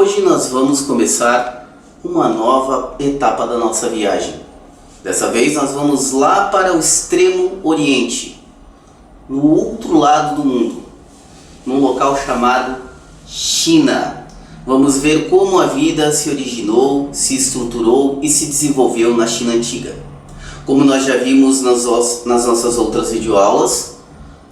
Hoje nós vamos começar uma nova etapa da nossa viagem. Dessa vez nós vamos lá para o extremo oriente, no outro lado do mundo, num local chamado China. Vamos ver como a vida se originou, se estruturou e se desenvolveu na China antiga. Como nós já vimos nas nossas outras videoaulas,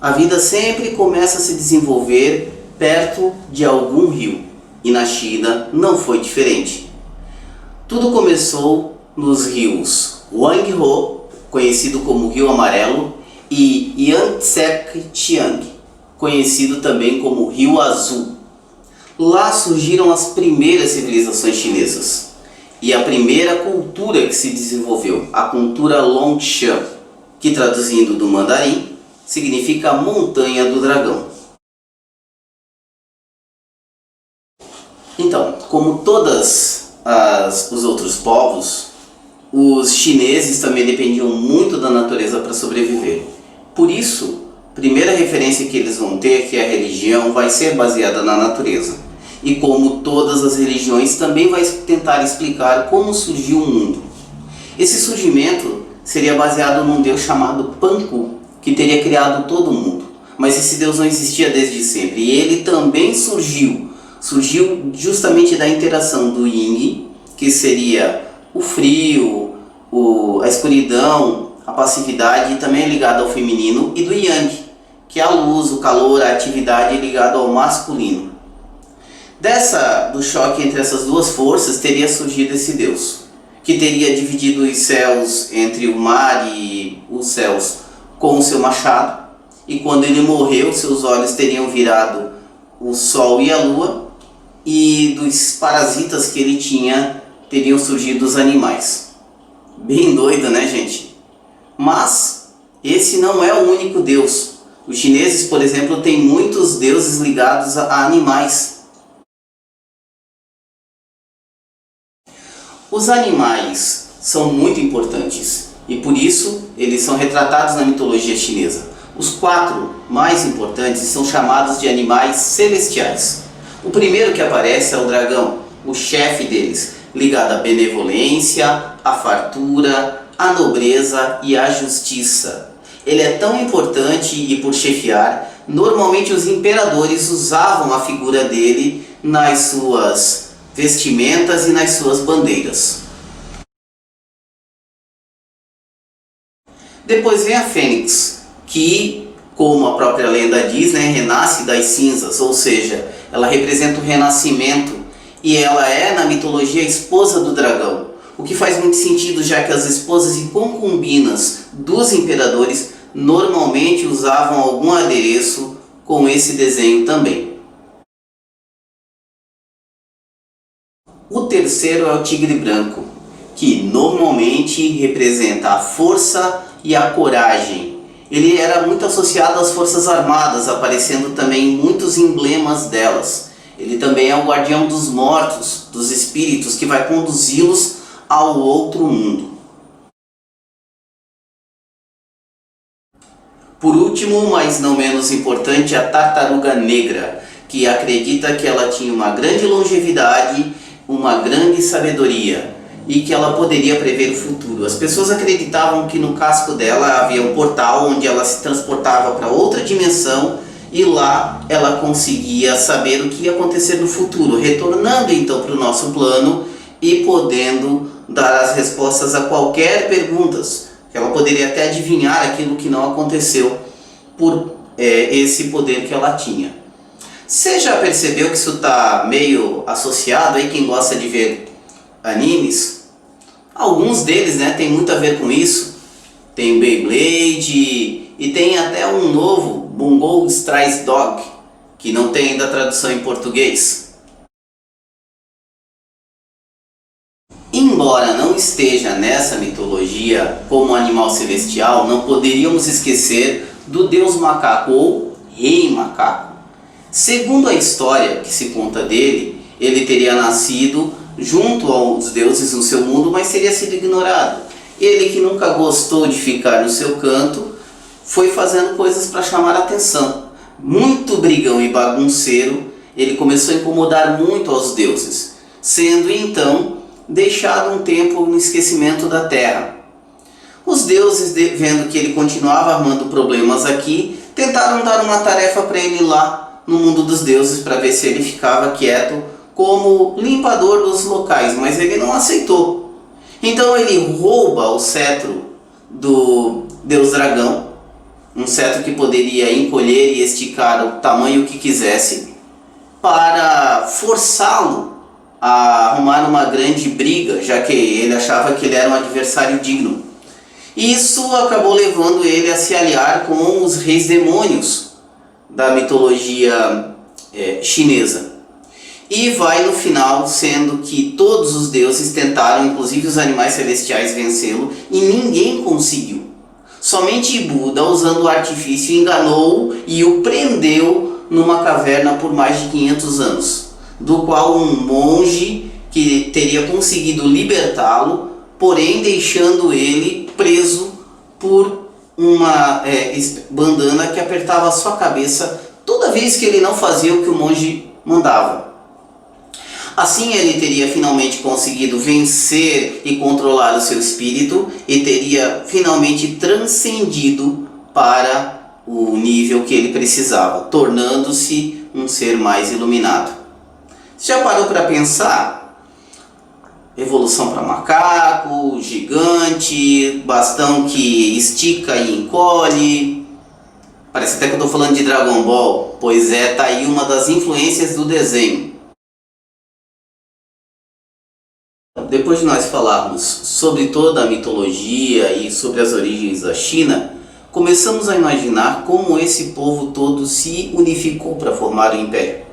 a vida sempre começa a se desenvolver perto de algum rio. E na China não foi diferente. Tudo começou nos rios Huanghe, conhecido como Rio Amarelo, e Yangtze-Kiang, conhecido também como Rio Azul. Lá surgiram as primeiras civilizações chinesas e a primeira cultura que se desenvolveu, a cultura Longshan, que traduzindo do mandarim significa Montanha do Dragão. Então, como todos os outros povos, os chineses também dependiam muito da natureza para sobreviver. Por isso, a primeira referência que eles vão ter, que é a religião, vai ser baseada na natureza. E como todas as religiões, também vai tentar explicar como surgiu o mundo. Esse surgimento seria baseado num deus chamado Panku, que teria criado todo o mundo. Mas esse deus não existia desde sempre, e ele também surgiu justamente da interação do Yin, que seria o frio, a escuridão, a passividade, e também ligado ao feminino, e do Yang, que é a luz, o calor, a atividade ligado ao masculino. Do choque entre essas duas forças teria surgido esse Deus, que teria dividido os céus entre o mar e os céus com o seu machado, e quando ele morreu, seus olhos teriam virado o sol e a lua, e dos parasitas que ele tinha teriam surgido os animais. Bem doido, né, gente? Mas esse não é o único Deus. Os chineses, por exemplo, têm muitos deuses ligados a animais. Os animais são muito importantes e por isso eles são retratados na mitologia chinesa. Os 4 mais importantes são chamados de animais celestiais. O primeiro que aparece é o dragão, o chefe deles, ligado à benevolência, à fartura, à nobreza e à justiça. Ele é tão importante e por chefiar, normalmente os imperadores usavam a figura dele nas suas vestimentas e nas suas bandeiras. Depois vem a Fênix, que, como a própria lenda diz, renasce das cinzas, ou seja, ela representa o renascimento e ela é, na mitologia, a esposa do dragão. O que faz muito sentido, já que as esposas e concubinas dos imperadores normalmente usavam algum adereço com esse desenho também. O terceiro é o tigre branco, que normalmente representa a força e a coragem. Ele era muito associado às forças armadas, aparecendo também em muitos emblemas delas. Ele também é o guardião dos mortos, dos espíritos, que vai conduzi-los ao outro mundo. Por último, mas não menos importante, a tartaruga negra, que acredita que ela tinha uma grande longevidade, uma grande sabedoria e que ela poderia prever o futuro. As pessoas acreditavam que no casco dela havia um portal onde ela se transportava para outra dimensão e lá ela conseguia saber o que ia acontecer no futuro, retornando então para o nosso plano e podendo dar as respostas a qualquer pergunta. Ela poderia até adivinhar aquilo que não aconteceu por esse poder que ela tinha. Você já percebeu que isso está meio associado aí, quem gosta de ver animes? Alguns deles tem muito a ver com isso. Tem o Beyblade e tem até um novo, Bungo Stray Dog, que não tem ainda tradução em português. Embora não esteja nessa mitologia como animal celestial, não poderíamos esquecer do deus macaco ou rei macaco. Segundo a história que se conta dele, ele teria nascido junto aos deuses no seu mundo, mas teria sido ignorado. Ele, que nunca gostou de ficar no seu canto, foi fazendo coisas para chamar a atenção. Muito brigão e bagunceiro, ele começou a incomodar muito aos deuses, sendo então deixado um tempo no esquecimento da terra. Os deuses, vendo que ele continuava armando problemas aqui, tentaram dar uma tarefa para ele lá no mundo dos deuses para ver se ele ficava quieto como limpador dos locais, mas ele não aceitou. Então ele rouba o cetro do deus dragão, um cetro que poderia encolher e esticar o tamanho que quisesse, para forçá-lo a arrumar uma grande briga, já que ele achava que ele era um adversário digno. Isso acabou levando ele a se aliar com os reis demônios da mitologia chinesa. E vai no final sendo que todos os deuses tentaram, inclusive os animais celestiais, vencê-lo e ninguém conseguiu. Somente Buda, usando o artifício, enganou-o e o prendeu numa caverna por mais de 500 anos, do qual um monge que teria conseguido libertá-lo, porém deixando ele preso por uma bandana que apertava a sua cabeça toda vez que ele não fazia o que o monge mandava. Assim ele teria finalmente conseguido vencer e controlar o seu espírito e teria finalmente transcendido para o nível que ele precisava, tornando-se um ser mais iluminado. Você já parou para pensar? Evolução para macaco, gigante, bastão que estica e encolhe. Parece até que eu estou falando de Dragon Ball. Pois é, tá aí uma das influências do desenho. Depois de nós falarmos sobre toda a mitologia e sobre as origens da China, começamos a imaginar como esse povo todo se unificou para formar o império.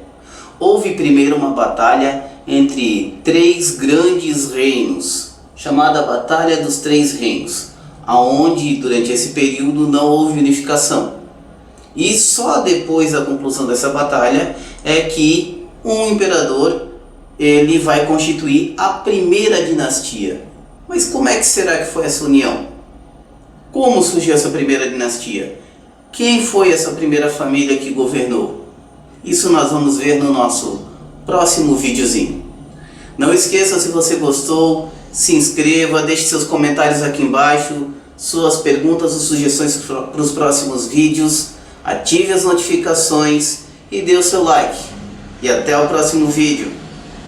Houve primeiro uma batalha entre 3 grandes reinos, chamada Batalha dos 3 Reinos, aonde durante esse período não houve unificação. E só depois da conclusão dessa batalha é que um imperador ele vai constituir a primeira dinastia. Mas como é que será que foi essa união? Como surgiu essa primeira dinastia? Quem foi essa primeira família que governou? Isso nós vamos ver no nosso próximo videozinho. Não esqueça, se você gostou, se inscreva, deixe seus comentários aqui embaixo, suas perguntas ou sugestões para os próximos vídeos, ative as notificações e dê o seu like. E até o próximo vídeo.